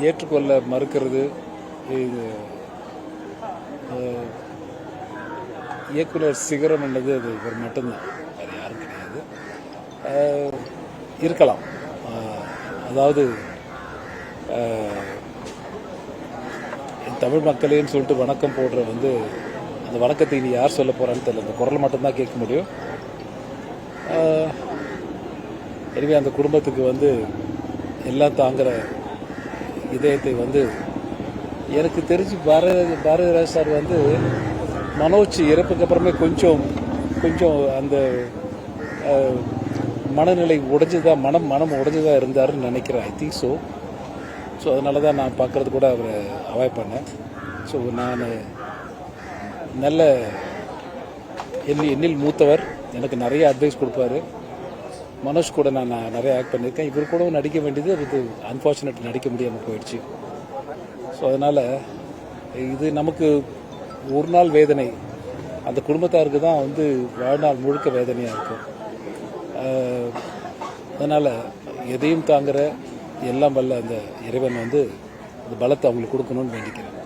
ஏற்றுக்கொள்ள மறுக்கிறது இது இயக்குனர் சிகரம் என்பது அது இவர் மட்டும்தான், வேறு யாரும் கிடையாது. இருக்கலாம், அதாவது தமிழ் மக்களேன்னு சொல்லிட்டு வணக்கம் போடுற அந்த வணக்கத்தை இனி யார் சொல்ல போகிறான்னு தெரியல. அந்த குரல் மட்டும்தான் கேட்க முடியும். எனவே அந்த குடும்பத்துக்கு எல்லாம் தாங்குற இதயத்தை எனக்கு தெரிஞ்சு பாரதிராஜ் சார் மனோஜ் இறப்புக்கு அப்புறமே கொஞ்சம் அந்த மனநிலை மனம் உடைஞ்சதா இருந்தாருன்னு நினைக்கிறேன். ஐ திங்க் ஸோ அதனால தான் நான் பார்க்கறது கூட அவரை அவாய்ட் பண்ணேன். ஸோ நான் நல்ல என்னில் மூத்தவர், எனக்கு நிறைய அட்வைஸ் கொடுப்பாரு. மனோஜ் கூட நான் நிறைய ஆக்ட் பண்ணியிருக்கேன். இவர் கூட நடிக்க வேண்டியது அது அன்ஃபார்ச்சுனேட் நடிக்க முடியாமல் போயிடுச்சு. ஸோ அதனால் இது நமக்கு ஒரு நாள் வேதனை, அந்த குடும்பத்தாருக்கு தான் வாழ்நாள் முழுக்க வேதனையாக இருக்கும். அதனால் எதையும் தாங்குகிற எல்லாம் வல்ல அந்த இறைவன் அந்த பலத்தை அவங்களுக்கு கொடுக்கணும்னு வேண்டிக்கிறேன்.